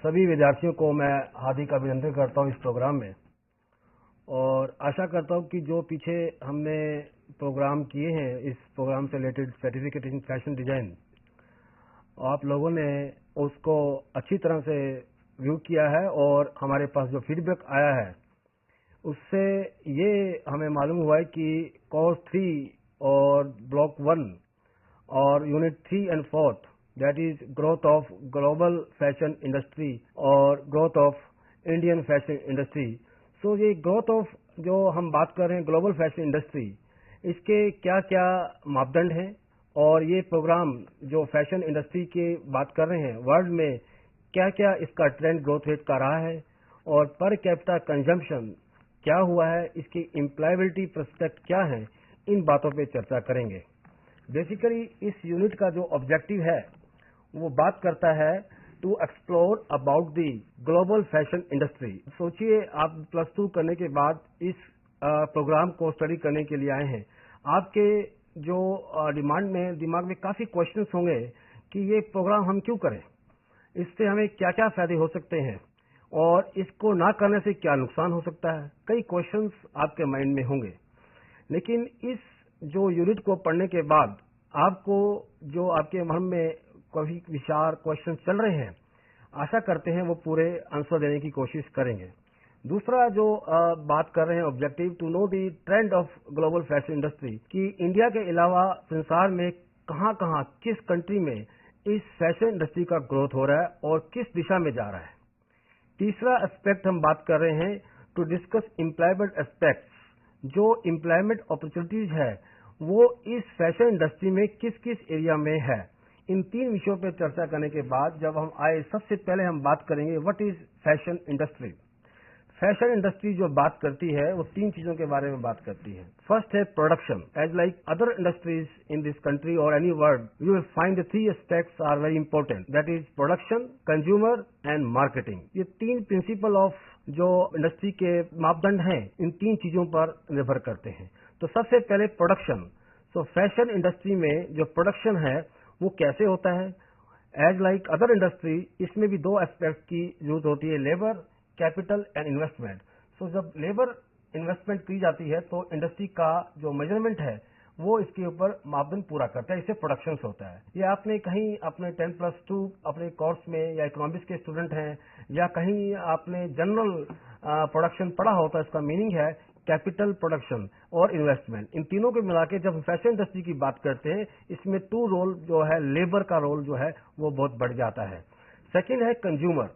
सभी विद्यार्थियों को मैं हार्दिक अभिनंदन करता हूं इस प्रोग्राम में और आशा करता हूं कि जो पीछे हमने प्रोग्राम किए हैं इस प्रोग्राम से related certificate in fashion design, आप लोगों ने उसको अच्छी तरह से व्यू किया है और हमारे पास जो फीडबैक आया है उससे ये हमें मालूम हुआ है कि कोर्स 3 और ब्लॉक 1 और unit 3 and 4 that is growth of global fashion industry और growth of Indian fashion industry। So ये growth of जो हम बात कर रहे हैं global fashion industry, इसके क्या क्या मापदंड हैं और ये प्रोग्राम जो फैशन इंडस्ट्री की बात कर रहे हैं वर्ल्ड में क्या क्या इसका ट्रेंड ग्रोथ रेट का रहा है और पर कैपिटा कंजम्पशन क्या हुआ है, इसकी एम्प्लॉयबिलिटी प्रोस्पेक्ट क्या है, इन बातों पे चर्चा करेंगे। बेसिकली इस यूनिट का जो ऑब्जेक्टिव है वो बात करता है to explore about the global fashion industry. सोचिए आप +2 करने के बाद इस प्रोग्राम को स्टडी करने के लिए आए हैं, आपके जो दिमाग में काफी क्वेश्चंस होंगे कि ये प्रोग्राम हम क्यों करें, इससे हमें क्या क्या फायदे हो सकते हैं और इसको ना करने से क्या नुकसान हो सकता है। कई क्वेश्चंस आपके माइंड में होंगे, लेकिन इस जो यूनिट को पढ़ने के बाद आपको जो आपके मन में काफी विचार क्वेश्चन चल रहे हैं, आशा करते हैं वो पूरे आंसर देने की कोशिश करेंगे। दूसरा जो बात कर रहे हैं objective to know the trend of global fashion industry, कि इंडिया के अलावा संसार में कहां कहां किस कंट्री में इस फैशन इंडस्ट्री का ग्रोथ हो रहा है और किस दिशा में जा रहा है। तीसरा एस्पेक्ट हम बात कर रहे हैं टू डिस्कस एम्प्लॉयमेंट एस्पेक्ट्स, जो एम्प्लॉयमेंट अपॉर्चुनिटीज है वो इस फैशन इंडस्ट्री में किस किस एरिया में है। इन 3 विषयों पर चर्चा करने के बाद जब हम आए, सबसे पहले हम बात करेंगे what is fashion industry. Fashion industry जो बात करती है वो 3 चीजों के बारे में बात करती है। फर्स्ट है production. As like other industries in this country और any world, you will find the 3 aspects are very important, that is production, consumer and marketing. ये 3 प्रिंसिपल ऑफ जो इंडस्ट्री के मापदंड हैं इन 3 चीजों पर निर्भर करते हैं। तो सबसे पहले प्रोडक्शन। तो फैशन इंडस्ट्री में जो प्रोडक्शन है वो कैसे होता है। एज लाइक अदर इंडस्ट्री, इसमें भी 2 एस्पेक्ट की जरूरत होती है, लेबर, कैपिटल एंड इन्वेस्टमेंट। सो जब लेबर इन्वेस्टमेंट की जाती है तो इंडस्ट्री का जो मेजरमेंट है वो इसके ऊपर मापदंड पूरा करता है, इससे प्रोडक्शन होता है। ये आपने कहीं अपने 10+2 अपने कोर्स में या इकोनॉमिक्स के स्टूडेंट हैं या कहीं आपने जनरल प्रोडक्शन पढ़ा होता है, इसका मीनिंग है कैपिटल, प्रोडक्शन और इन्वेस्टमेंट। इन तीनों को मिला के जब फैशन इंडस्ट्री की बात करते हैं इसमें 2 रोल जो है, लेबर का रोल जो है वो बहुत बढ़ जाता है। सेकंड है कंज्यूमर।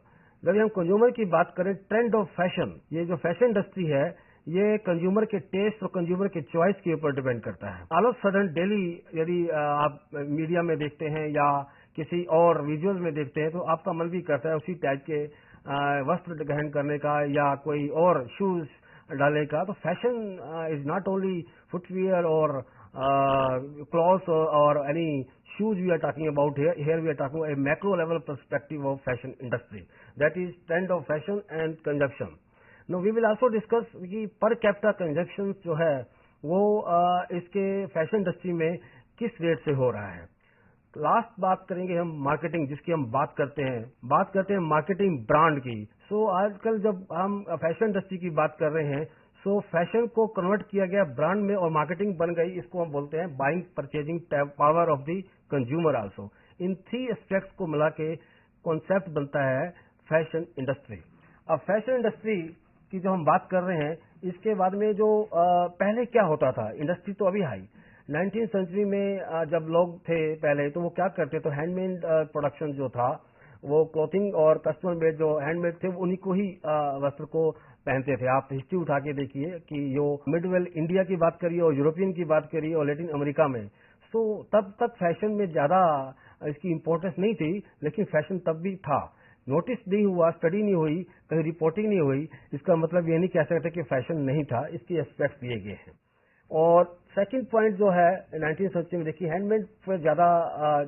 जब हम कंज्यूमर की बात करें, ट्रेंड ऑफ फैशन, ये जो फैशन इंडस्ट्री है ये कंज्यूमर के टेस्ट और कंज्यूमर के चॉइस के ऊपर डिपेंड करता है। ऑल ऑफ सडन डेली यदि आप मीडिया में देखते हैं या किसी और विजुअल में देखते हैं तो आपका मन भी करता है उसी टाइप के वस्त्र ग्रहण करने का या कोई और शूज डाले का। तो fashion is not only footwear और क्लॉथ्स और any shoes we are talking about here we are talking about a macro level perspective of fashion industry, that is trend of fashion and consumption. Now we will also discuss कि per capita consumption जो है वो इसके fashion industry में किस rate से हो रहा है। लास्ट बात करेंगे हम मार्केटिंग, जिसकी हम बात करते हैं मार्केटिंग ब्रांड की। सो आजकल जब हम फैशन इंडस्ट्री की बात कर रहे हैं सो फैशन को कन्वर्ट किया गया ब्रांड में और मार्केटिंग बन गई, इसको हम बोलते हैं buying purchasing power of the consumer also. In 3 aspects को मिला के कॉन्सेप्ट बनता है फैशन इंडस्ट्री। अब फैशन इंडस्ट्री की जो हम बात कर रहे हैं इसके बाद में जो पहले क्या होता था, इंडस्ट्री तो अभी आई 19th सेंचुरी में जब लोग थे पहले तो वो क्या करते, तो हैंडमेड प्रोडक्शन जो था वो क्लोथिंग और कस्टमर मेड जो हैंडमेड थे उन्हीं को ही वस्त्र को पहनते थे। आप हिस्ट्री उठा के देखिए कि जो मिडवेल इंडिया की बात करिए और यूरोपियन की बात करिए और लैटिन अमेरिका में, सो तब तक फैशन में ज्यादा इसकी इंपॉर्टेंस नहीं थी, लेकिन फैशन तब भी था। नोटिस नहीं हुआ, स्टडी नहीं हुई, कहीं रिपोर्टिंग नहीं हुई, इसका मतलब ये नहीं कह सकते कि फैशन नहीं था, इसके एस्पेक्ट दिए गए हैं। और सेकंड पॉइंट जो है 19th सेंचुरी में देखिए हैंडमेड पर ज्यादा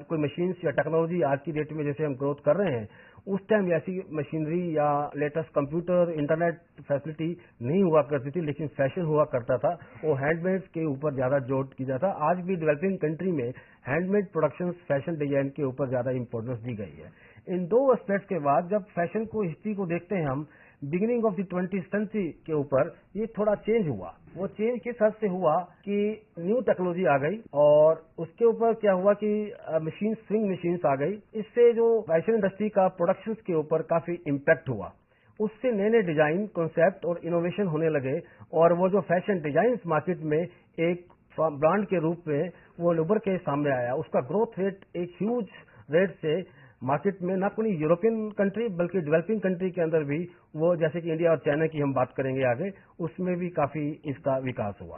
कोई मशीन्स या टेक्नोलॉजी आज की डेट में जैसे हम ग्रोथ कर रहे हैं, उस टाइम ऐसी मशीनरी या लेटेस्ट कंप्यूटर, इंटरनेट फैसिलिटी नहीं हुआ करती थी, लेकिन फैशन हुआ करता था। वो हैंडमेड के ऊपर ज्यादा जोर की जाता। आज भी डेवलपिंग कंट्री में हैंडमेड प्रोडक्शन फैशन डिजाइन के ऊपर ज्यादा इंपॉर्टेंस दी गई है। इन दो एस्पेक्ट्स के बाद जब फैशन को हिस्ट्री को देखते हैं हम beginning of the 20th century के ऊपर ये थोड़ा चेंज हुआ। वो चेंज किस हद से हुआ कि न्यू टेक्नोलॉजी आ गई और उसके ऊपर क्या हुआ कि मशीन स्विंग मशीन्स आ गई। इससे जो फैशन इंडस्ट्री का प्रोडक्शन के ऊपर काफी इम्पैक्ट हुआ। उससे नए नए डिजाइन कॉन्सेप्ट और इनोवेशन होने लगे और वो जो फैशन डिजाइन मार्केट में एक ब्रांड के रूप में वो उभर के सामने आया। उसका ग्रोथ रेट एक ह्यूज रेट से मार्केट में न कोई यूरोपियन कंट्री बल्कि डेवलपिंग कंट्री के अंदर भी वो जैसे कि इंडिया और चाइना की हम बात करेंगे आगे, उसमें भी काफी इसका विकास हुआ।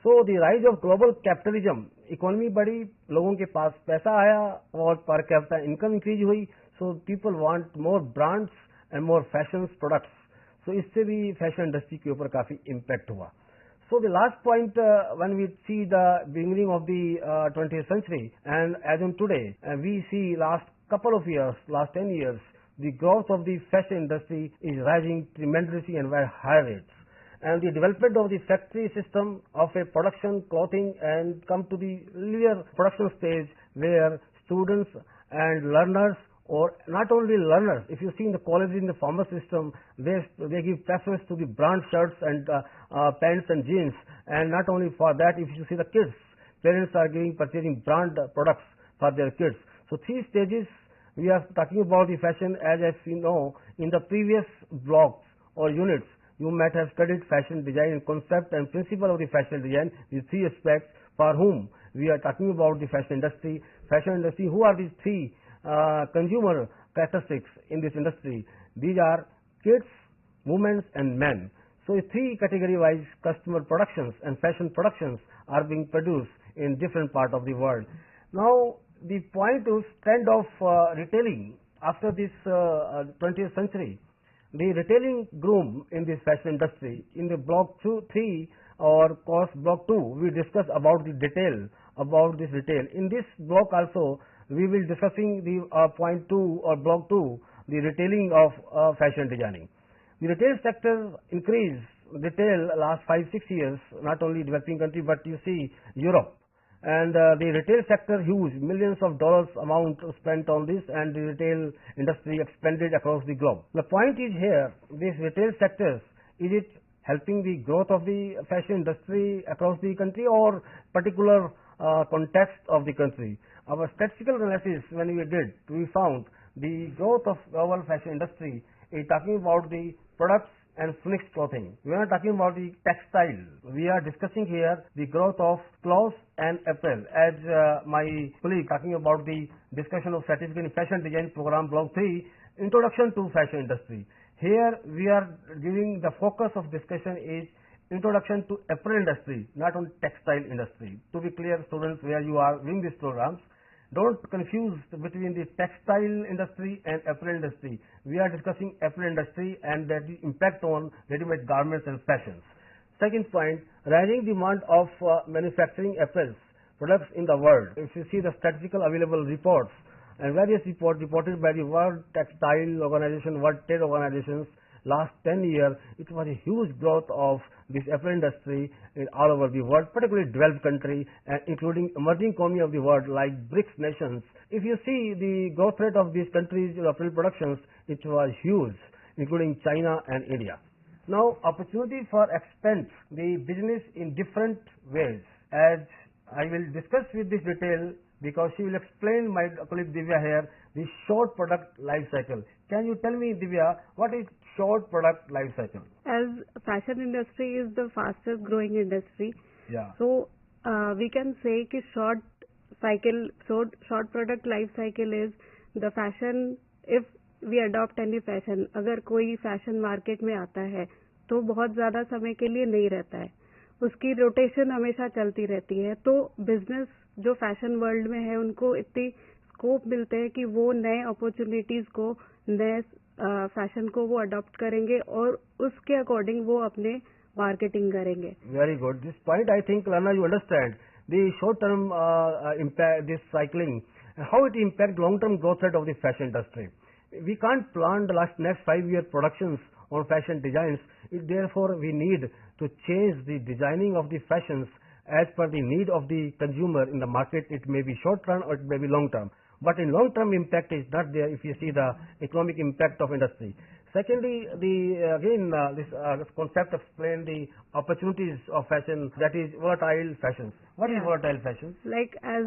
So the rise of global capitalism, economy बढ़ी, लोगों के पास पैसा आया और पर कैपिटा इनकम इंक्रीज हुई। So people want more brands and more fashion products. So इससे भी फैशन इंडस्ट्री के ऊपर काफी इम्पैक्ट हुआ। So the last point, when we see the beginning of the 20th century and as on today, we see last couple of years, last 10 years, the growth of the fashion industry is rising tremendously and very high rates. And the development of the factory system of a production clothing and come to the earlier production stage where students and learners or not only learners, if you see in the colleges in the formal system, they give preference to the brand shirts and pants and jeans. And not only for that, if you see the kids, parents are purchasing brand products for their kids. So three stages we are talking about the fashion. As you know, in the previous blocks or units, you might have studied fashion design and concept and principle of the fashion design, the three aspects for whom we are talking about the fashion industry. Fashion industry, who are these three consumer characteristics in this industry? These are kids, women and men. So three category wise customer productions and fashion productions are being produced in different part of the world. Now the point is trend of retailing after this 20th century. The retailing grew in this fashion industry. In the block 3 or course block 2, we discuss about the detail about this retail. In this block also, we will discussing the point 2 or block 2, the retailing of fashion designing. The retail sector increased retail last 5-6 years, not only developing country but you see Europe. And the retail sector huge, millions of dollars amount spent on this, and the retail industry expanded across the globe. The point is here, these retail sectors, is it helping the growth of the fashion industry across the country or particular context of the country? Our statistical analysis when we did, we found the growth of global fashion industry is talking about the products and finished clothing. We are not talking about the textile. We are discussing here the growth of clothes and apparel. As my colleague talking about the discussion of certificate in fashion design program block 3, introduction to fashion industry. Here we are giving the focus of discussion is introduction to apparel industry, not on textile industry. To be clear, students, where you are doing these programs, don't confuse between the textile industry and apparel industry. We are discussing apparel industry and the impact on ready-made garments and fashions. Second point, rising demand of manufacturing apparel products in the world. If you see the statistical available reports and various reports reported by the World Textile Organization, World Trade Organizations, last 10 years, it was a huge growth of this apparel industry in all over the world, particularly developed country and including emerging economy of the world like BRICS nations. If you see the growth rate of these countries in apparel productions, it was huge, including China and India. Now, opportunity for expand the business in different ways. As I will discuss with this detail because she will explain, my colleague Divya here, the short product life cycle. Can you tell me, Divya, what is short product life cycle? As fashion industry is the fastest growing industry, yeah. So we can say कि short product life cycle is the fashion. If we adopt any fashion, अगर कोई fashion market में आता है तो बहुत ज़्यादा समय के लिए नहीं रहता है, उसकी रोटेशन हमेशा चलती रहती है. तो बिजनेस जो फैशन वर्ल्ड में है उनको इतनी स्कोप मिलते हैं कि वो नए अपॉर्चुनिटीज को, नए फैशन को वो अडॉप्ट करेंगे और उसके अकॉर्डिंग वो अपने मार्केटिंग करेंगे. Very good. This point I think learner you understand the short term impact this cycling and how it impact long term growth rate of the fashion industry. We can't plan the next 5-year productions on fashion designs. Therefore, we need to change the designing of the fashions as per the need of the consumer in the market. It may be short term or it may be long term. but in long-term impact is not there if you see the economic impact of industry. Secondly, this concept explains the opportunities of fashion, that is volatile fashions. What is volatile fashions? Like as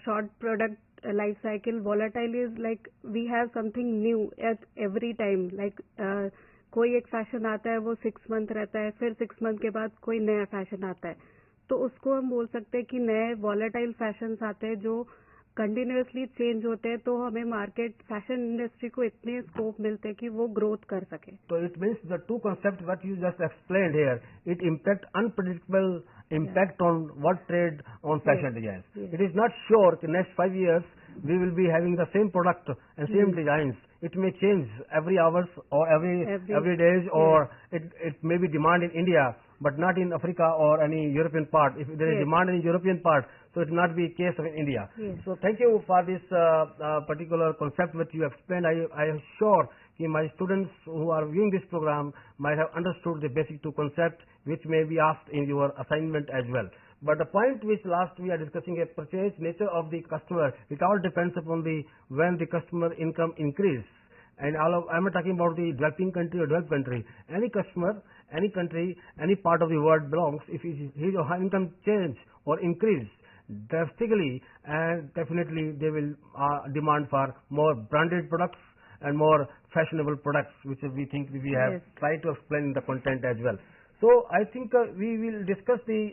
short product life cycle, volatile is like we have something new at every time. Like कोई एक fashion आता है वो 6 month रहता है, फिर 6 month के बाद कोई नया फैशन आता है, तो उसको हम बोल सकते हैं कि नए volatile फैशंस आते हैं जो कंटिन्यूअसली चेंज होते हैं, तो हमें मार्केट फैशन इंडस्ट्री को इतने स्कोप मिलते हैं कि वो ग्रोथ कर सके. So it means the two concepts what you just explained here, it impact unpredictable impact on what trade on fashion designs. It is not sure in next 5 years we will be having the same product and same designs. It may change every hours or every days, or it may be demand in India but not in Africa or any European part. If there is demand in European part, so it will not be case of India. So thank you for this particular concept which you explained. I am sure that my students who are viewing this program might have understood the basic two concepts which may be asked in your assignment as well. But the point which last we are discussing, a purchase nature of the customer, it all depends upon when the customer income increase. And I'm not talking about the developing country or developed country. Any customer, any country, any part of the world belongs, if his or her income change or increase drastically, and definitely they will demand for more branded products and more fashionable products, which we think we have tried to explain in the content as well. So I think we will discuss the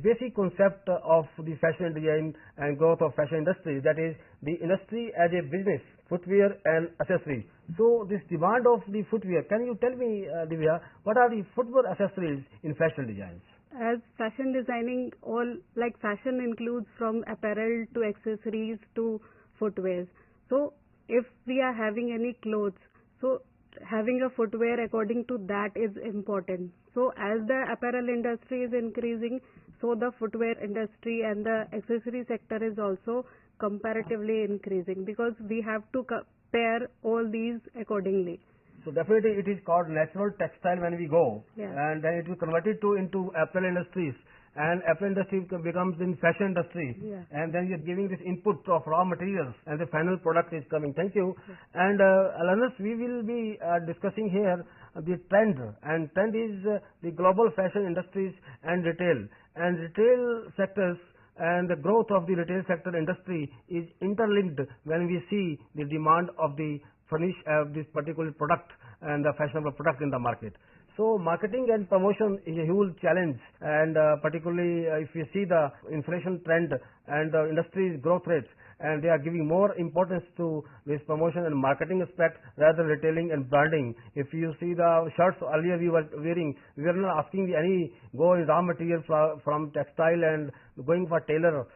basic concept of the fashion design and growth of fashion industry, that is the industry as a business, footwear and accessory. So this demand of the footwear, can you tell me, Divya, what are the footwear accessories in fashion designs? As fashion designing, all like fashion includes from apparel to accessories to footwear. So if we are having any clothes, so having a footwear according to that is important. So as the apparel industry is increasing, so the footwear industry and the accessory sector is also comparatively increasing, because we have to pair all these accordingly. So definitely it is called natural textile when we go, and then it will convert it into apparel industries, and apparel industry becomes in fashion industry, and then you're giving this input of raw materials and the final product is coming. Thank you. And learners, we will be discussing here the trend, and trend is the global fashion industries and retail sectors, and the growth of the retail sector industry is interlinked when we see the demand of the furnish this particular product and the fashionable product in the market. So marketing and promotion is a huge challenge, and particularly if you see the inflation trend and the industry's growth rates, and they are giving more importance to this promotion and marketing aspect rather than retailing and branding. If you see the shirts earlier we were wearing, we were not asking any go in raw materials from textile and going for tailor,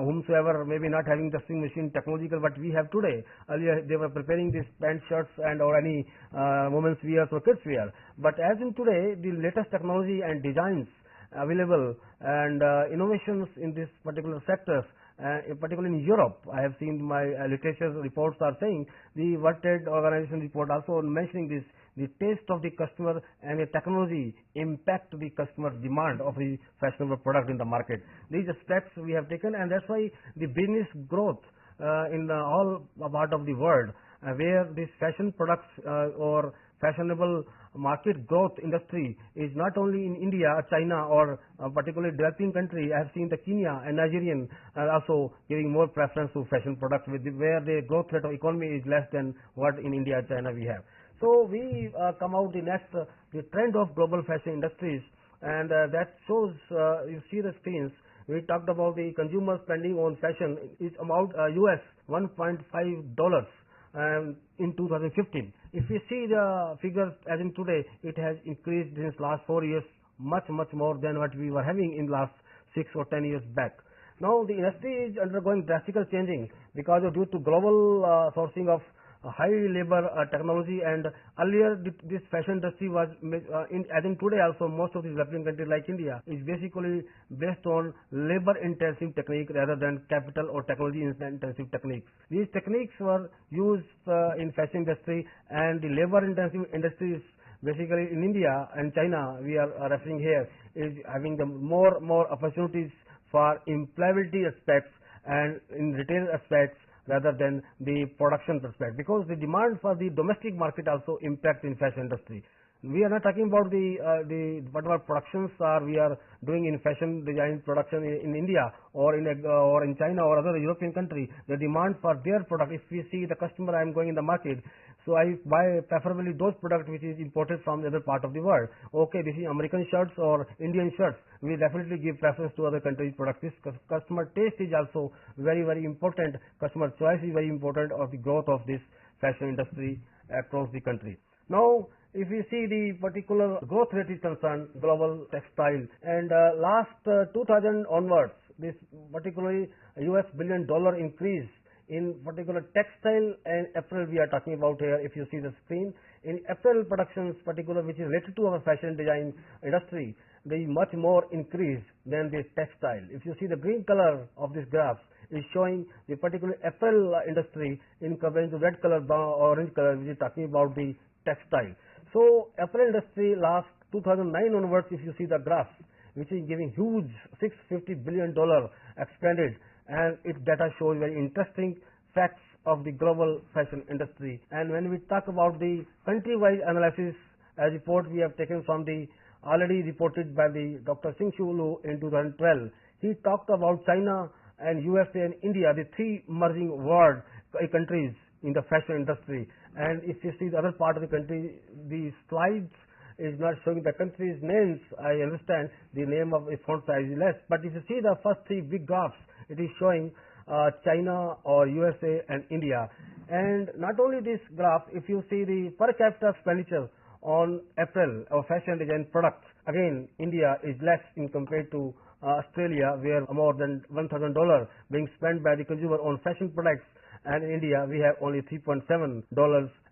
whomsoever maybe not having the sewing machine technological what we have today. Earlier they were preparing these pant shirts and or any women's wear or kids wear. But as in today, the latest technology and designs available and innovations in this particular sectors, particularly in Europe, I have seen my literature reports are saying, the World Trade Organization report also mentioning this, the taste of the customer and the technology impact the customer demand of the fashionable product in the market. These aspects we have taken, and that's why the business growth in all part of the world where these fashion products or fashionable market growth industry is not only in India, China or particularly developing country. I have seen the Kenya and Nigerian also giving more preference to fashion products where the growth rate of economy is less than what in India, China we have. So we come out the next, the trend of global fashion industries, and that shows, you see the screens, we talked about the consumer spending on fashion is about US $1.5 in 2015. If we see the figures as in today, it has increased since last 4 years much more than what we were having in last 6 or 10 years back. Now the industry is undergoing drastical changing because of due to global sourcing of high labor technology, and earlier this fashion industry was as in today also most of the developing countries like India is basically based on labor intensive technique rather than capital or technology intensive techniques. These techniques were used in fashion industry, and the labor intensive industries basically in India and China we are referring here is having the more opportunities for employability aspects, and in retail aspects rather than the production perspective, because the demand for the domestic market also impact in fashion industry. We are not talking about the whatever productions are we are doing in fashion design production in India or in China or other European country. The demand for their product, if we see the customer, I am going in the market, so I buy preferably those products which is imported from the other part of the world. Okay, this is American shirts or Indian shirts, we definitely give preference to other countries' products. This customer taste is also very, very important. Customer choice is very important of the growth of this fashion industry across the country. Now, if we see the particular growth rate is concerned, global textile, and last 2000 onwards, this particularly US $1 billion increase in particular textile and apparel we are talking about here. If you see the screen, in apparel productions particular which is related to our fashion design industry, there is much more increase than the textile. If you see the green color of this graph is showing the particular apparel industry in comparison to red color, brown, orange color, which is talking about the textile. So apparel industry last 2009 onwards, if you see the graph, which is giving huge $650 billion expanded, and its data shows very interesting facts of the global fashion industry. And when we talk about the country-wise analysis, a report we have taken from the already reported by the Dr. Sing-Shu Lu in 2012, he talked about China and USA and India, the three emerging world countries in the fashion industry. And if you see the other part of the country, the slides is not showing the countries' names. I understand the name of a font size is less, but if you see the first three big graphs, it is showing China or USA and India. And not only this graph, if you see the per capita expenditure on apparel or fashion design products, again India is less in compared to Australia, where more than $1,000 being spent by the consumer on fashion products, and in India we have only $3.7.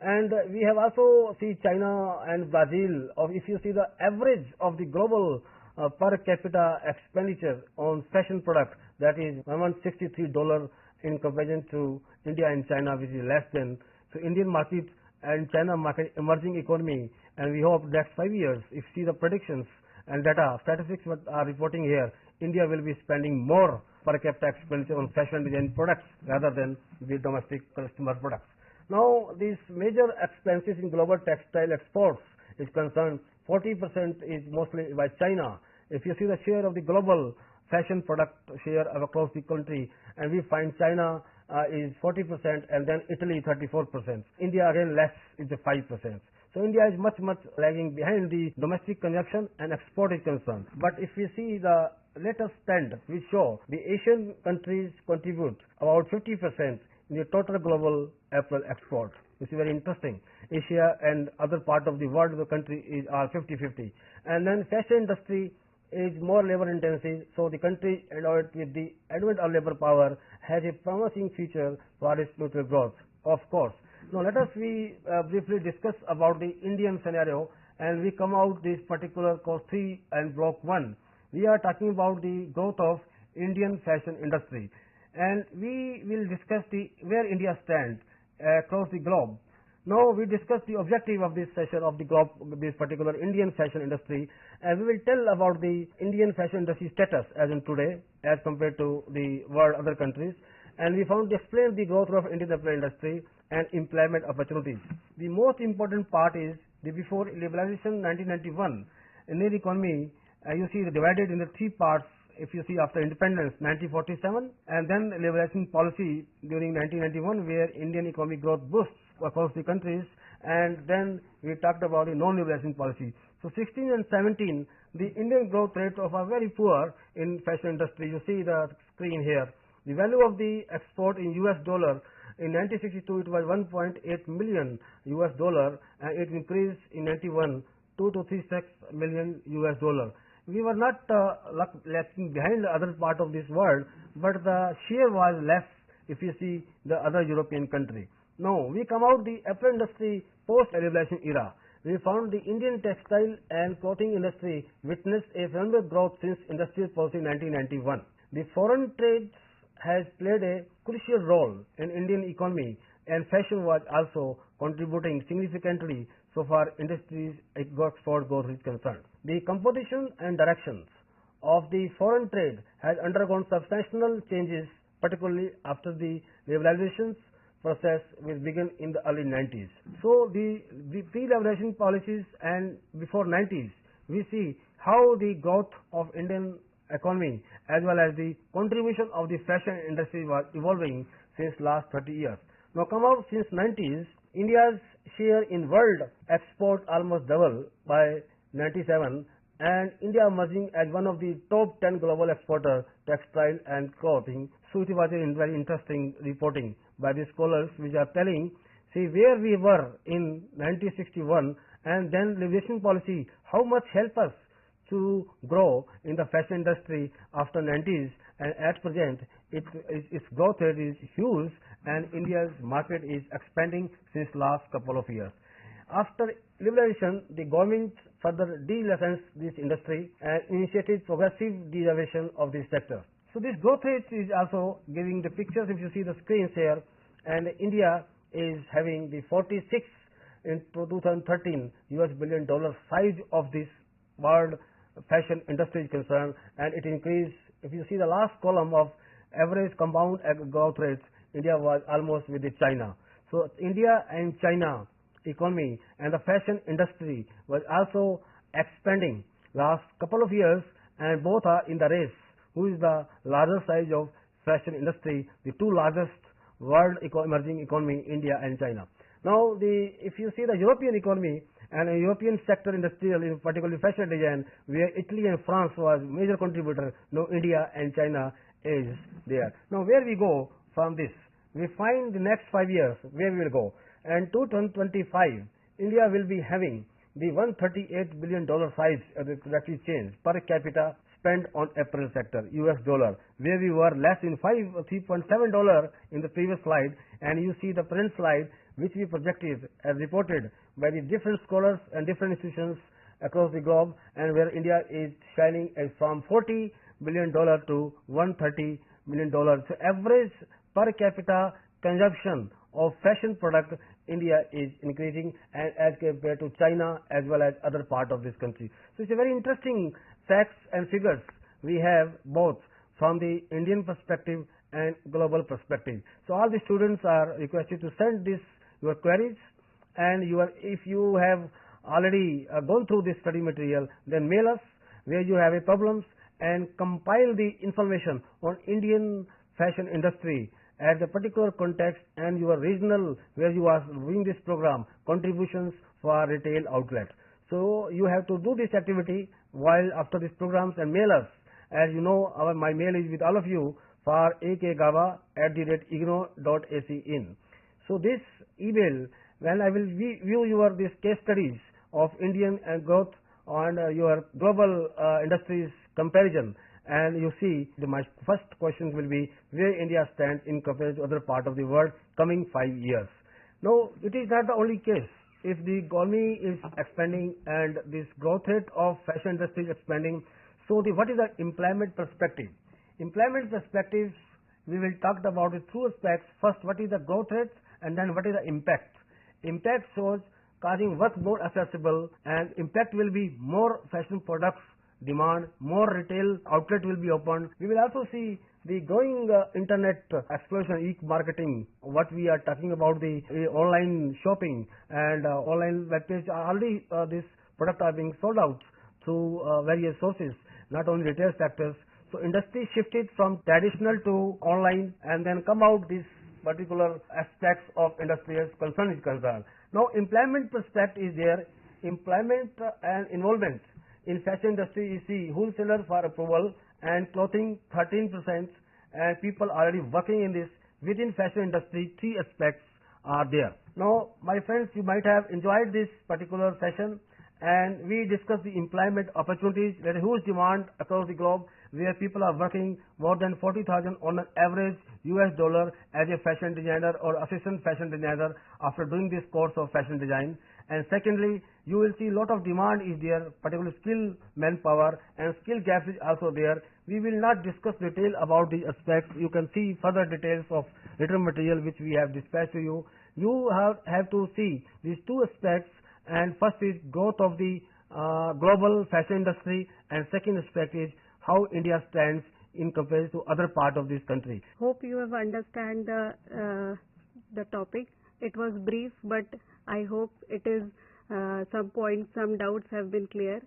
And we have also see China and Brazil. Or if you see the average of the global per capita expenditure on fashion products, that is $163 in comparison to India and China, which is less than. So Indian market and China market emerging economy, and we hope next 5 years, if you see the predictions and data, statistics what are reporting here, India will be spending more per capita expenditure on fashion design products rather than the domestic customer products. Now, these major expenses in global textile exports is concerned, 40% is mostly by China. If you see the share of the global fashion product share across the country, and we find China is 40% and then Italy 34%. India again less, is 5%. So India is much lagging behind the domestic consumption and export is concerned. But if we see the latest trend, we show the Asian countries contribute about 50% in the total global apparel export. This is very interesting. Asia and other part of the world, the country are 50-50. And then fashion industry is more labor intensive, so the country endowed with the advent of labor power has a promising future for its future growth, of course. Now let us briefly discuss about the Indian scenario, and we come out this particular course 3 and block 1. We are talking about the growth of Indian fashion industry, and we will discuss where India stands across the globe. Now we discuss the objective of this session of the globe, this particular Indian fashion industry, and we will tell about the Indian fashion industry status as in today as compared to the world other countries, and we found to explain the growth of Indian apparel industry and employment opportunities. The most important part is the before liberalization 1991 Indian economy, you see divided into three parts. If you see after independence 1947, and then liberalization policy during 1991, where Indian economic growth boosts across the countries, and then we talked about the non-liberalization policy. So 16 and 17, the Indian growth rates are very poor in fashion industry. You see the screen here. The value of the export in US dollar in 1962 it was 1.8 million US dollar, and it increased in 91 to 36 million US dollar. We were not lagging behind the other part of this world, but the share was less if you see the other European country. Now we come out the apparel industry post-liberalization era. We found the Indian textile and clothing industry witnessed a phenomenal growth since industrial policy 1991. The foreign trade has played a crucial role in Indian economy, and fashion was also contributing significantly so far industries export growth is concerned. The composition and directions of the foreign trade has undergone substantial changes particularly after the liberalizations process will begin in the early 90s. So the pre-liberalization policies and before 90s, we see how the growth of Indian economy as well as the contribution of the fashion industry was evolving since last 30 years. Now come out since 90s, India's share in world export almost doubled by 97, and India emerging as one of the top 10 global exporter textile and clothing. So it was a very interesting reporting by the scholars which are telling, see where we were in 1961 and then liberalization policy, how much help us to grow in the fashion industry after 90s, and at present its growth rate is huge and India's market is expanding since last couple of years. After liberalization, the government further de-licensed this industry and initiated progressive deregulation of this sector. So this growth rate is also giving the pictures if you see the screens here, and India is having the 46 in 2013 US billion dollar size of this world fashion industry is concerned, and it increased. If you see the last column of average compound growth rates, India was almost with the China. So India and China economy and the fashion industry was also expanding last couple of years, and both are in the race. Who is the larger size of fashion industry? The two largest world emerging economy, India and China. Now, if you see the European economy and a European sector industrial, in particularly fashion design, where Italy and France was major contributor, now India and China is there. Now, where we go from this? We find the next 5 years where we will go. And 2025, India will be having the $138 billion size of the productive change per capita spent on apparel sector, US dollar, where we were less in $3.7 in the previous slide, and you see the present slide which we projected as reported by the different scholars and different institutions across the globe, and where India is shining as from $40 billion to $130 million. So average per capita consumption of fashion product India is increasing, and as compared to China as well as other part of this country. So it's a very interesting facts and figures we have both from the Indian perspective and global perspective. So all the students are requested to send this your queries, and if you have already gone through this study material, then mail us where you have a problems and compile the information on Indian fashion industry at the particular context and your regional where you are doing this program contributions for retail outlet. So you have to do this activity while after these programs and mail us. As you know, my mail is with all of you for akgava@ignou.ac.in. So this email, when I will view your these case studies of Indian and growth on your global industries comparison, and you see my first question will be where India stands in comparison to other part of the world coming 5 years. Now, it is not the only case. If the economy is expanding and this growth rate of fashion industry is expanding, so what is the employment perspective? Employment perspectives, we will talk about the two aspects. First, what is the growth rate, and then what is the impact. Impact shows causing work more accessible, and impact will be more fashion products demand, more retail outlet will be opened. We will also see the growing internet explosion, e-marketing, what we are talking about, the online shopping and online web page. Already this product are being sold out through various sources, not only retail sectors. So industry shifted from traditional to online, and then come out these particular aspects of industry as concern is concerned. Now employment perspective is there. Employment and involvement in fashion industry, you see wholesaler for approval and clothing 13%, and people already working in this. Within fashion industry, three aspects are there. Now, my friends, you might have enjoyed this particular session, and we discussed the employment opportunities. There is huge demand across the globe where people are working more than 40,000 on an average US dollar as a fashion designer or assistant fashion designer after doing this course of fashion design. And secondly, you will see a lot of demand is there, particularly skill manpower, and skill gaps is also there. We will not discuss detail about these aspects. You can see further details of written material which we have dispatched to you. You have to see these two aspects, and first is growth of the global fashion industry, and second aspect is how India stands in comparison to other part of this country. Hope you have understand the topic. It was brief, but I hope it is some points, some doubts have been clear.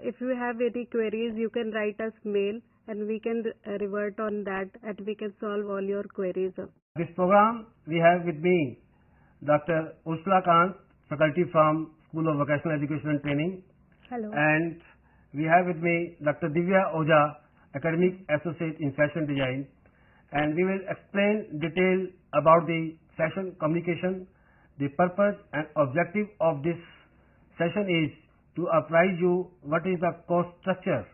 If you have any queries, you can write us mail and we can revert on that and we can solve all your queries. This program we have with me Dr. Ursula Kant, faculty from School of Vocational Education and Training. Hello. And we have with me Dr. Divya Oja, Academic Associate in Fashion Design. And we will explain detail about the fashion communication. The purpose and objective of this session is to apprise you what is the course structure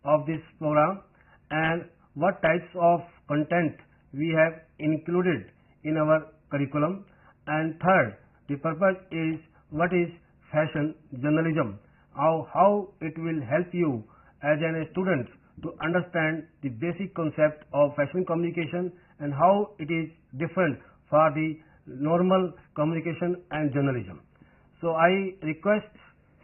of this program and what types of content we have included in our curriculum. And third, the purpose is what is fashion journalism, how it will help you as a student to understand the basic concept of fashion communication and how it is different for the normal communication and journalism. So I request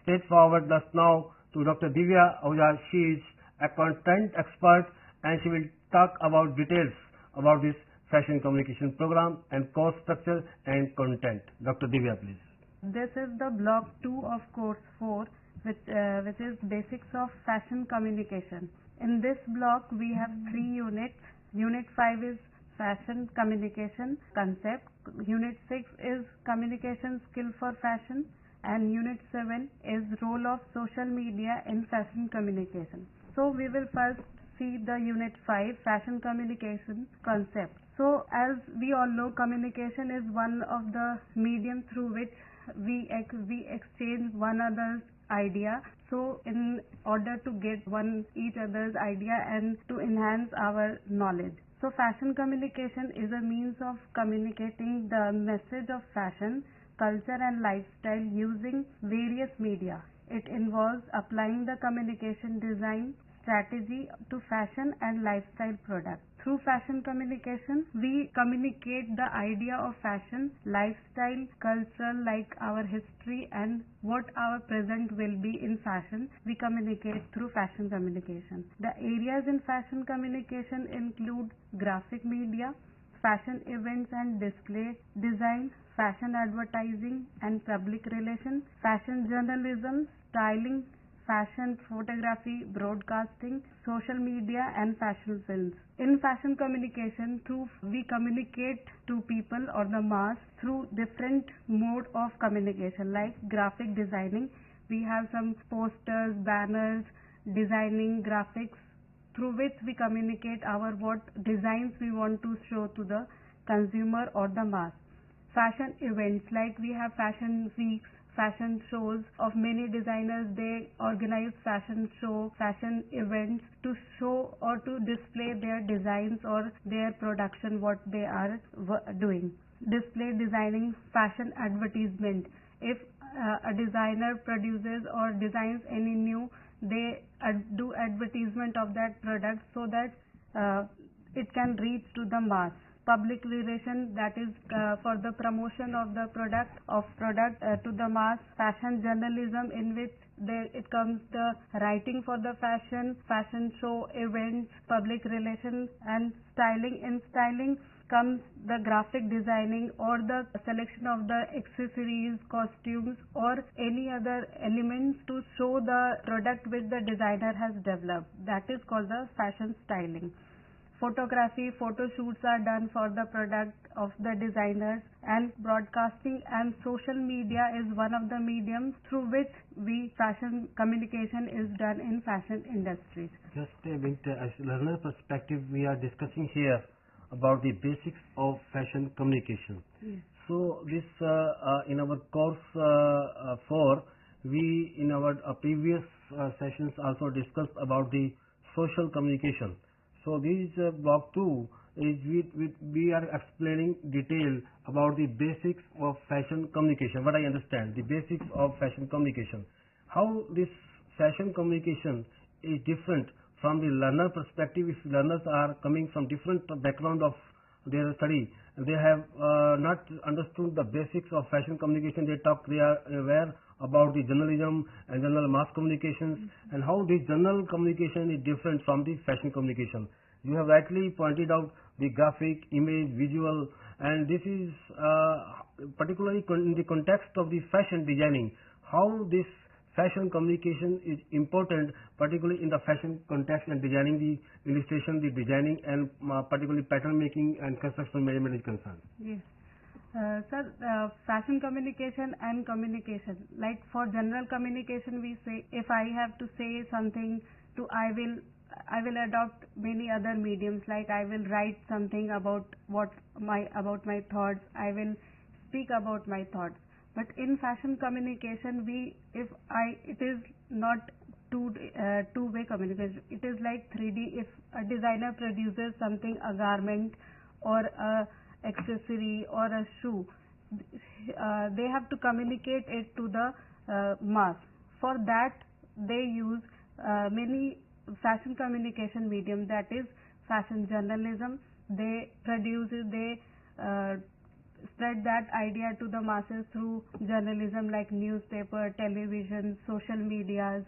straightforward thus now to Dr. Divya Oja. She is a content expert and she will talk about details about this fashion communication program and course structure and content. Dr. Divya, please. This is the block 2 of course 4, which is basics of fashion communication. In this block we have 3 units. Unit 5 is fashion communication concept. Unit 6 is communication skill for fashion, and Unit 7 is role of social media in fashion communication. So we will first see the Unit 5 fashion communication concept. So as we all know, communication is one of the medium through which we exchange one another's idea. So in order to get each other's idea and to enhance our knowledge. So fashion communication is a means of communicating the message of fashion, culture and lifestyle using various media. It involves applying the communication design strategy to fashion and lifestyle products. Through fashion communication, we communicate the idea of fashion, lifestyle, culture, like our history and what our present will be in fashion. We communicate through fashion communication. The areas in fashion communication include graphic media, fashion events and display design, fashion advertising and public relations, fashion journalism, styling, fashion photography, broadcasting, social media and fashion films. In fashion communication, we communicate to people or the mass through different mode of communication, like graphic designing. We have some posters, banners, designing graphics through which we communicate what designs we want to show to the consumer or the mass. Fashion events, like we have fashion weeks, fashion shows of many designers. They organize fashion show, fashion events to show or to display their designs or their production, what they are doing. Display designing, fashion advertisement. If a designer produces or designs any new, they do advertisement of that product so that it can reach to the mass. Public relation, that is for the promotion of the product to the mass. Fashion journalism, in which it comes the writing for the fashion show, events, public relations and styling. In styling comes the graphic designing or the selection of the accessories, costumes or any other elements to show the product which the designer has developed. That is called the fashion styling. Photography, photo shoots are done for the product of the designers, and broadcasting and social media is one of the mediums through which fashion communication is done in fashion industries. Just with a learner perspective, we are discussing here about the basics of fashion communication. Yes. So this in our course 4, we in our previous sessions also discussed about the social communication. So this block 2 is we are explaining detail about the basics of fashion communication. What I understand, the basics of fashion communication. How this fashion communication is different from the learner perspective. If learners are coming from different background of their study, they have not understood the basics of fashion communication. They are aware about the journalism and general mass communications and how this general communication is different from the fashion communication. You have rightly pointed out the graphic, image, visual, and this is particularly in the context of the fashion designing, how this fashion communication is important, particularly in the fashion context and designing the illustration, the designing, and particularly pattern making and construction management is concerned. Yes. Sir, fashion communication and communication. Like for general communication, we say if I have to say something to I will adopt many other mediums. Like I will write something about my thoughts. I will speak about my thoughts. But in fashion communication, it is not two-way communication. It is like 3D. If a designer produces something, a garment or a accessory or a shoe, they have to communicate it to the mass. For that, they use many fashion communication medium, that is fashion journalism. They produce it, they spread that idea to the masses through journalism like newspaper, television, social medias.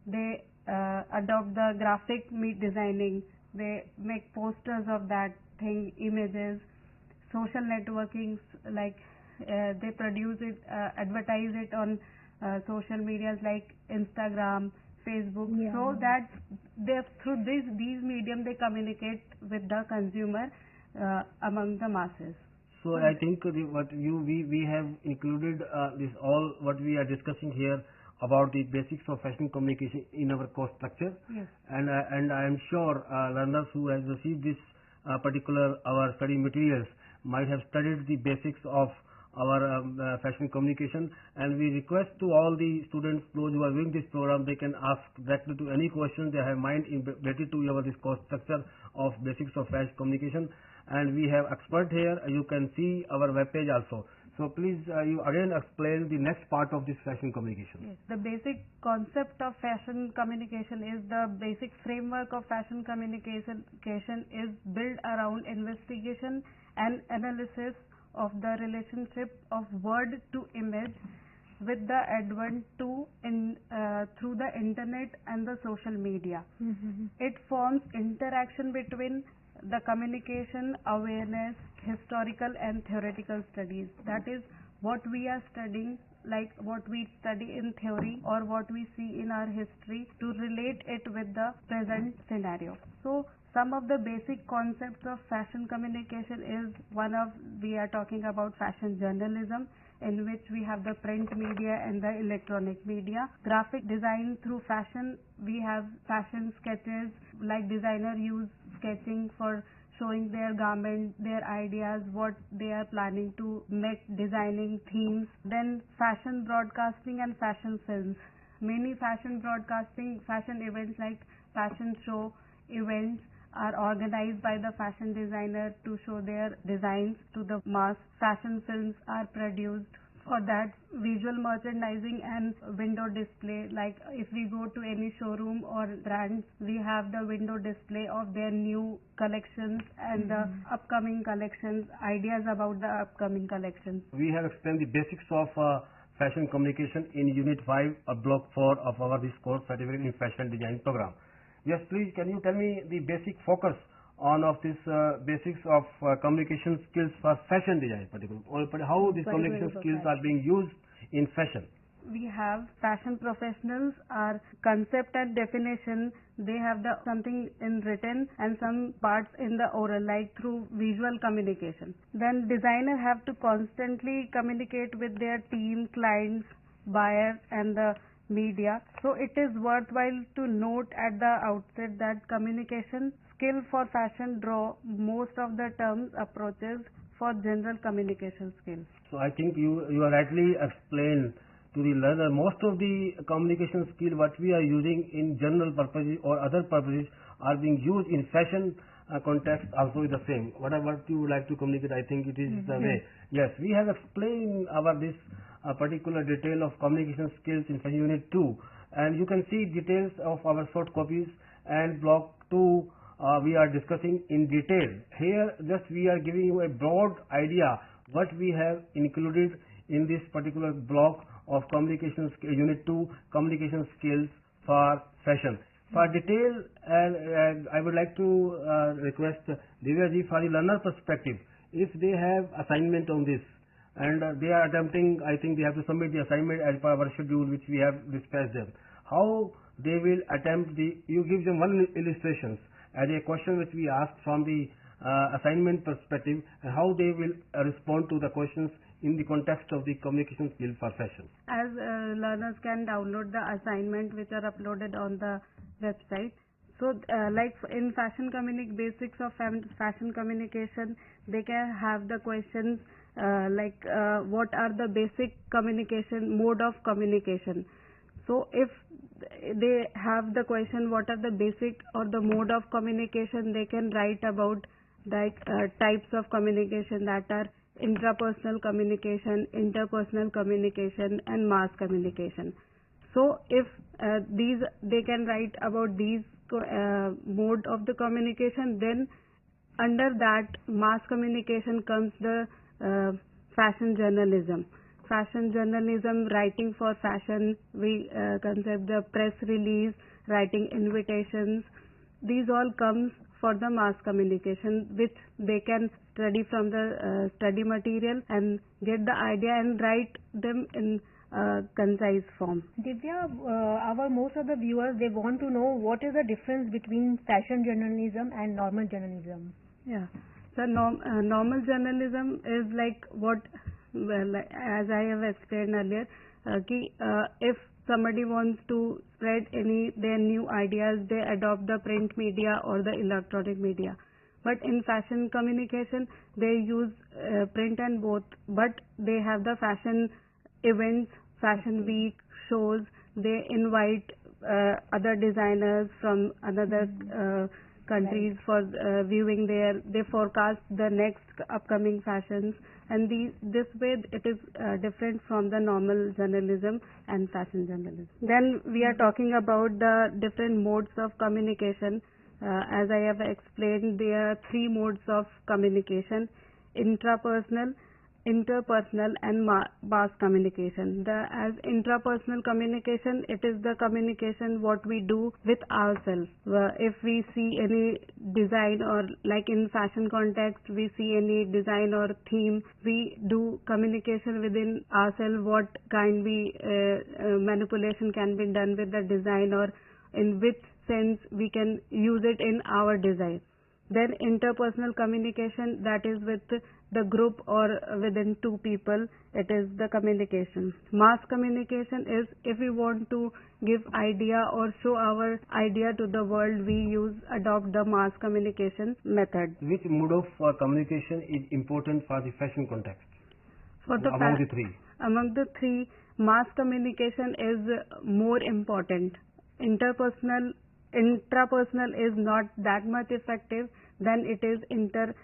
They adopt the graphic designing. They make posters of that thing, images, social networking, like they produce it, advertise it on social medias like Instagram, Facebook, so that through these medium they communicate with the consumer among the masses. So I think we have included this all what we are discussing here about the basics of fashion communication in our course structure. Yes. And I am sure learners who has received this particular our study materials might have studied the basics of our fashion communication, and we request to all the students, those who are doing this program, they can ask directly to any questions they have in mind related to our this course structure of basics of fashion communication. And we have expert here. You can see our web page also. So please, you again explain the next part of this fashion communication. Yes. The basic concept of fashion communication is the basic framework of fashion communication is built around investigation and analysis of the relationship of word to image with the advent through the internet and the social media. It forms interaction between the communication, awareness, historical and theoretical studies. That is what we are studying, like what we study in theory or what we see in our history, to relate it with the present scenario. So some of the basic concepts of fashion communication is we are talking about fashion journalism, in which we have the print media and the electronic media. Graphic design through fashion, we have fashion sketches, like designer use sketching for showing their garment, their ideas, what they are planning to make, designing themes. Then fashion broadcasting and fashion films. Many fashion events like fashion show events are organized by the fashion designer to show their designs to the mass. Fashion films are produced. For that, visual merchandising and window display, like if we go to any showroom or brands, we have the window display of their new collections and the upcoming collections, ideas about the upcoming collections. We have explained the basics of fashion communication in Unit 5 of Block 4 of our this course certificate in fashion design program. Yes, please, can you tell me the basic focus on of this basics of communication skills for fashion design, particularly, or how these communication skills are being used in fashion? We have fashion professionals, our concept and definition, they have something in written and some parts in the oral, like through visual communication. Then designer have to constantly communicate with their team, clients, buyers and the media. So it is worthwhile to note at the outset that communication skill for fashion draw most of the terms approaches for general communication skills. So I think you are rightly explained to the learner. Most of the communication skill what we are using in general purposes or other purposes are being used in fashion context also is the same. Whatever you would like to communicate, I think it is the way. Yes, we have explained this particular detail of communication skills in fashion unit 2, and you can see details of our short copies, and block 2 we are discussing in detail. Here just we are giving you a broad idea what we have included in this particular block of communications, Unit 2, communication skills for fashion. For detail, I would like to request Divyaji for the learner perspective. If they have assignment on this and they are attempting, I think they have to submit the assignment as per our schedule which we have dispatched them. How they will attempt you give them one illustrations as a question which we asked from the assignment perspective, and how they will respond to the questions in the context of the communication skill for fashion. As learners can download the assignment which are uploaded on the website. So like in basics of fashion communication, they can have the questions what are the basic communication, mode of communication. So if they have the question what are the basic or the mode of communication, they can write about types of communication, that are intrapersonal communication, interpersonal communication and mass communication. So if they can write about these mode of the communication, then under that mass communication comes the fashion journalism. Fashion journalism, writing for fashion, we concept the press release, writing invitations. These all comes for the mass communication, which they can study from the study material and get the idea and write them in concise form. Divya, most of the viewers, they want to know what is the difference between fashion journalism and normal journalism. Yeah, so normal journalism is like what, as I have explained earlier, if somebody wants to spread their new ideas, they adopt the print media or the electronic media. But in fashion communication, they use print and both, but they have the fashion events, fashion week, shows. They invite other designers from another countries for viewing there. They forecast the next upcoming fashions, and this way it is different from the normal journalism and fashion journalism. Then we are talking about the different modes of communication. As I have explained, there are 3 modes of communication: intrapersonal, interpersonal and mass communication. As intrapersonal communication, it is the communication what we do with ourselves. If we see any design, or like in fashion context, we see any design or theme, we do communication within ourselves, what kind manipulation can be done with the design, or in which sense we can use it in our design. Then interpersonal communication, that is with the group or within 2 people, it is the communication. Mass communication is if we want to give idea or show our idea to the world, we adopt the mass communication method. Which mode of communication is important for the fashion context? Among the 3? Among the 3, mass communication is more important. Intrapersonal is not that much effective, then it is interpersonal.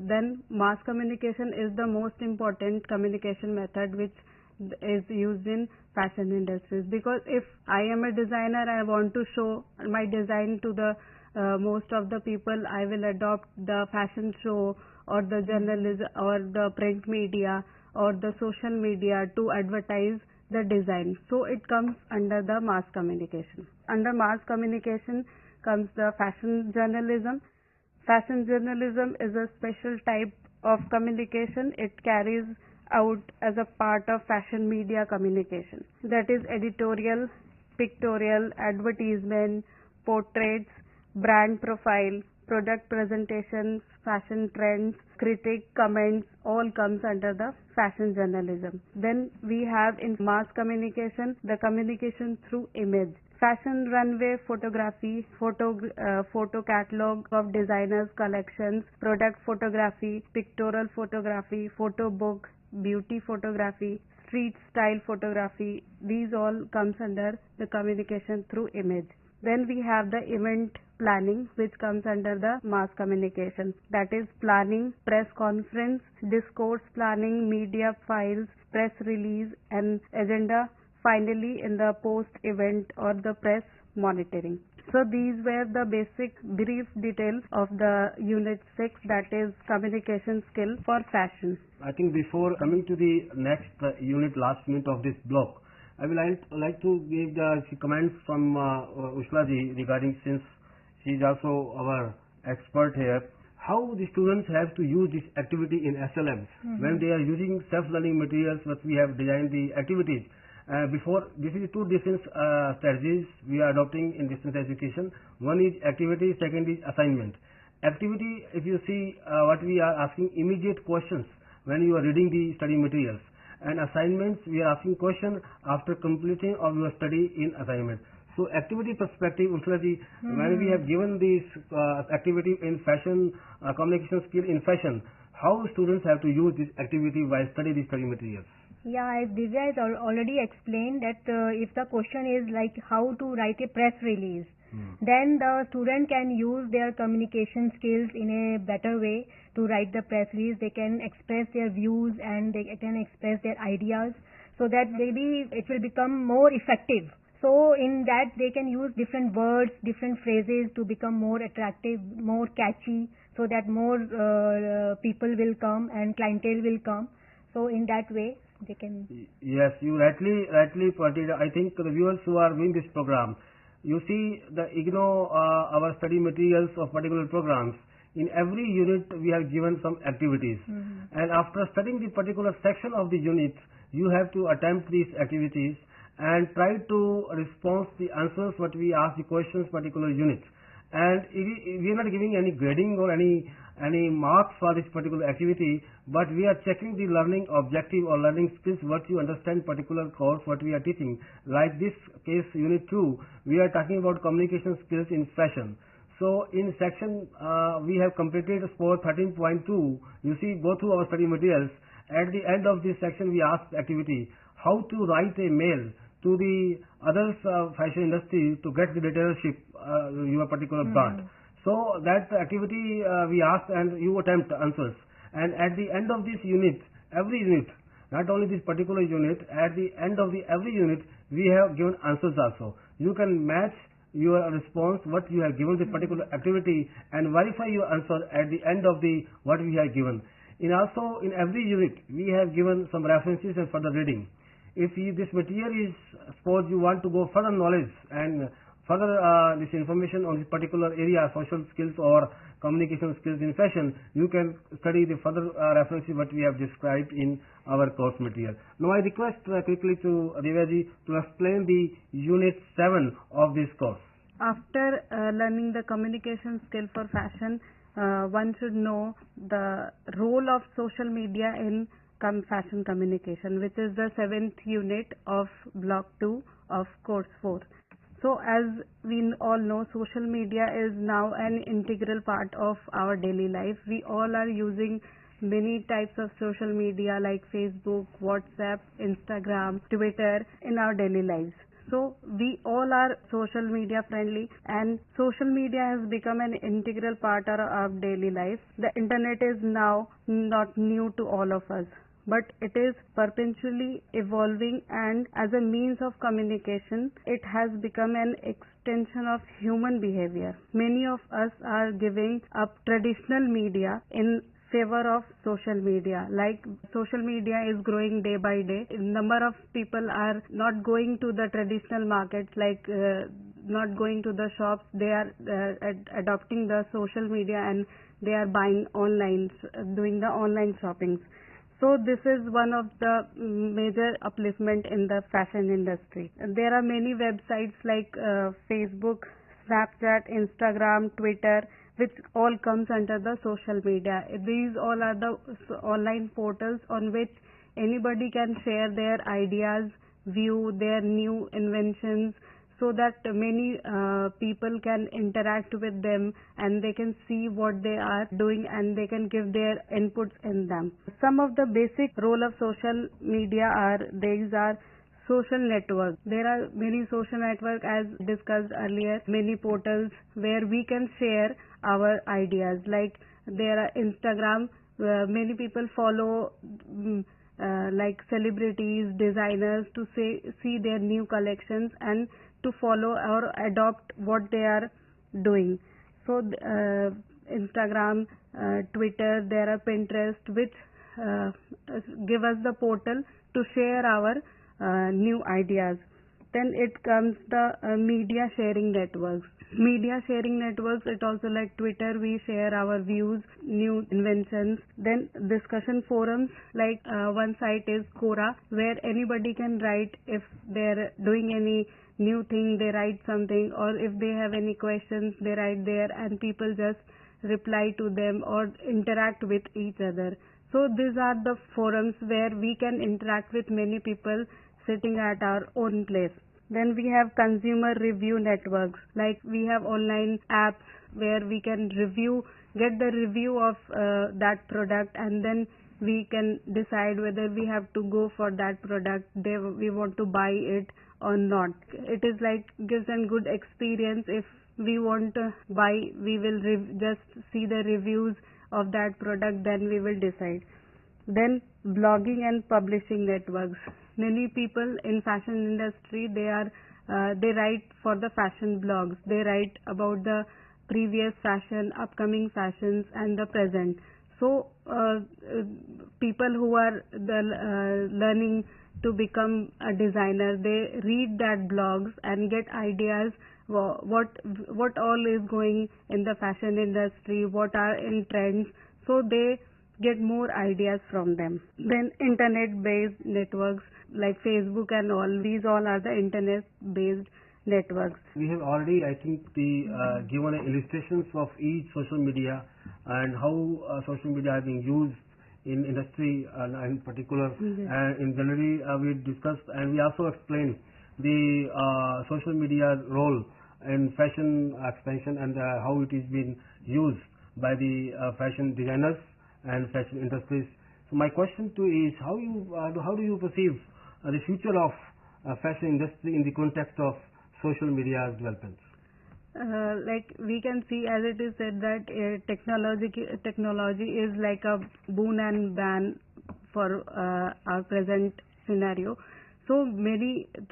Then mass communication is the most important communication method which is used in fashion industries. Because if I am a designer, I want to show my design to the most of the people, I will adopt the fashion show or the journalism or the print media or the social media to advertise the design. So it comes under the mass communication. Under mass communication comes the fashion journalism. Fashion journalism is a special type of communication. It carries out as a part of fashion media communication. That is editorial, pictorial, advertisement, portraits, brand profile, product presentations, fashion trends, critic comments, all comes under the fashion journalism. Then we have in mass communication the communication through image. Fashion runway photography, photo catalog of designers' collections, product photography, pictorial photography, photo book, beauty photography, street style photography. These all comes under the communication through image. Then we have the event planning, which comes under the mass communication. That is planning, press conference, discourse planning, media files, press release and agenda, finally in the post event or the press monitoring. So these were the basic brief details of the Unit 6, that is communication skill for fashion. I think before coming to the next unit, last unit of this block, I will like to give the comments from Ushla ji regarding, since she is also our expert here, how the students have to use this activity in SLMs when they are using self-learning materials that we have designed the activities. Before, this is two different strategies we are adopting in distance education. One is activity, second is assignment. Activity, if you see what we are asking immediate questions when you are reading the study materials, and assignments we are asking questions after completing of your study in assignment. So activity perspective, Ushla-ji, when we have given this activity in fashion, communication skill in fashion, how students have to use this activity while studying the study materials? Yeah, as Divya has already explained that if the question is like how to write a press release, then the student can use their communication skills in a better way to write the press release. They can express their views and they can express their ideas so that maybe it will become more effective. So in that they can use different words, different phrases to become more attractive, more catchy, so that more people will come and clientele will come. So in that way they can. Yes, you rightly pointed. I think the viewers who are viewing this program, you see the IGNOU, our study materials of particular programs. In every unit we have given some activities, and after studying the particular section of the unit, you have to attempt these activities and try to respond the answers what we ask the questions particular unit. And we are not giving any grading or any marks for this particular activity, but we are checking the learning objective or learning skills what you understand particular course what we are teaching. Like this case unit 2, we are talking about communication skills in fashion. So in section we have completed score 13.2. You see both of our study materials. At the end of this section we asked activity how to write a mail to the other fashion industry to get the retailership your particular brand. So that activity we asked and you attempt answers. And at the end of this unit, every unit, not only this particular unit, at the end of every unit we have given answers also. You can match your response what you have given the particular activity and verify your answer at the end of the what we have given. In every unit we have given some references and further reading. If this material is, suppose you want to go further knowledge and further this information on this particular area, social skills or communication skills in fashion, you can study the further references what we have described in our course material. Now I request quickly to Divyaji to explain the unit 7 of this course. After learning the communication skill for fashion, one should know the role of social media in fashion communication, which is the 7th unit of block 2 of course 4. So as we all know, social media is now an integral part of our daily life. We all are using many types of social media like Facebook, WhatsApp, Instagram, Twitter in our daily lives. So we all are social media friendly, and social media has become an integral part of our daily life. The internet is now not new to all of us, but it is perpetually evolving, and as a means of communication, it has become an extension of human behavior. Many of us are giving up traditional media in favor of social media. Like social media is growing day by day. Number of people are not going to the traditional markets, like not going to the shops. They are adopting the social media and they are buying online, doing the online shoppings. So this is one of the major upliftment in the fashion industry. There are many websites like Facebook, Snapchat, Instagram, Twitter, which all comes under the social media. These all are the online portals on which anybody can share their ideas, view their new inventions, so that many people can interact with them and they can see what they are doing and they can give their inputs in them. Some of the basic role of social media are, these are social network. There are many social networks as discussed earlier, many portals where we can share our ideas. Like there are Instagram, many people follow like celebrities, designers to see their new collections, and to follow or adopt what they are doing. So Instagram, Twitter, there are Pinterest, which give us the portal to share our new ideas. Then it comes the media sharing networks. Media sharing networks, it also like Twitter, we share our views, new inventions. Then discussion forums, like one site is Quora, where anybody can write if they're doing any new thing, they write something, or if they have any questions, they write there and people just reply to them or interact with each other. So these are the forums where we can interact with many people sitting at our own place. Then we have consumer review networks, like we have online apps where we can get the review of that product, and then we can decide whether we have to go for that product, we want to buy it or not. It is like gives a good experience. If we want to buy, we will just see the reviews of that product, then we will decide. Then blogging and publishing networks. Many people in fashion industry, they write for the fashion blogs. They write about the previous fashion, upcoming fashions, and the present. So people who are learning to become a designer, they read that blogs and get ideas what all is going in the fashion industry, what are in trends. So they get more ideas from them. Then internet-based networks like Facebook and all, these all are the internet-based networks. We have already, I think, given illustrations of each social media and how social media are being used in industry and in particular. And in generally we discussed and we also explained the social media role in fashion expansion and how it is being used by the fashion designers and fashion industries. So my question to you is how do you perceive the future of fashion industry in the context of social media developments? Like we can see, as it is said, that technology is like a boon and ban for our present scenario. So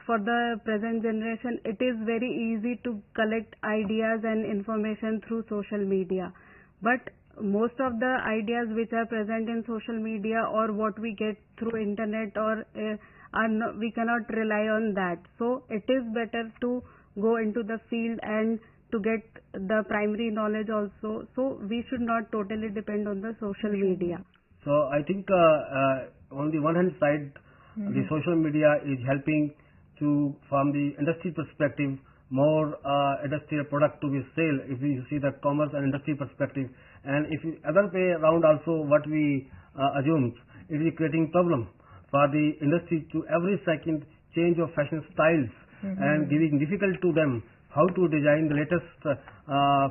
for the present generation, it is very easy to collect ideas and information through social media. But most of the ideas which are present in social media or what we get through internet we cannot rely on that. So it is better to go into the field and to get the primary knowledge also. So we should not totally depend on the social media. So I think on the one hand side, the social media is helping to, from the industry perspective, more industrial product to be sold. If you see the commerce and industry perspective, and if you other way around also, what we assumed, it is creating problem for the industry to every second change of fashion styles and giving difficult to them how to design the latest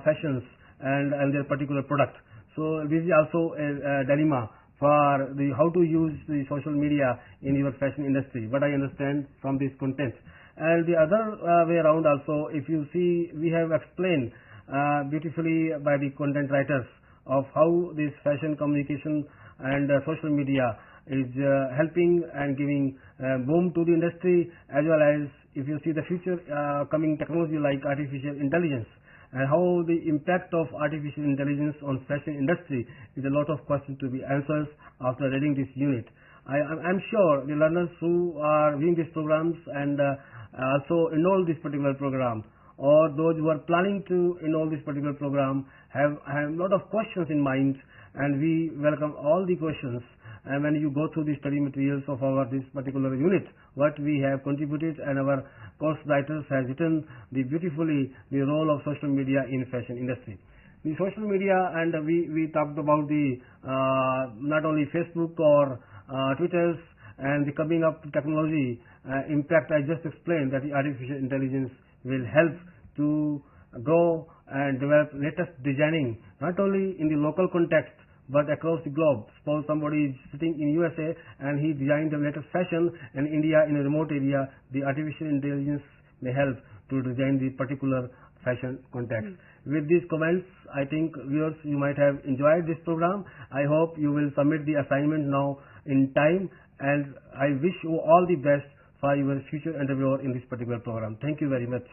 fashions and their particular product. So this is also a dilemma for how to use the social media in your fashion industry. But I understand from this content. And the other way around also, if you see, we have explained beautifully by the content writers of how this fashion communication and social media is helping and giving boom to the industry, as well as if you see the future coming technology like artificial intelligence and how the impact of artificial intelligence on fashion industry is a lot of questions to be answered after reading this unit. I'm sure the learners who are viewing these programs and also enroll this particular program, or those who are planning to enroll this particular program, have a lot of questions in mind, and we welcome all the questions. And when you go through the study materials of this particular unit, what we have contributed and our course writers has written beautifully the role of social media in fashion industry. The social media, and we talked about the not only Facebook or Twitters and the coming up technology impact. I just explained that the artificial intelligence will help to grow and develop latest designing, not only in the local context but across the globe. Suppose somebody is sitting in USA and he designed the latest fashion in India in a remote area, the artificial intelligence may help to design the particular fashion context. With these comments, I think viewers, you might have enjoyed this program. I hope you will submit the assignment now in time, and I wish you all the best your future endeavor in this particular program. Thank you very much.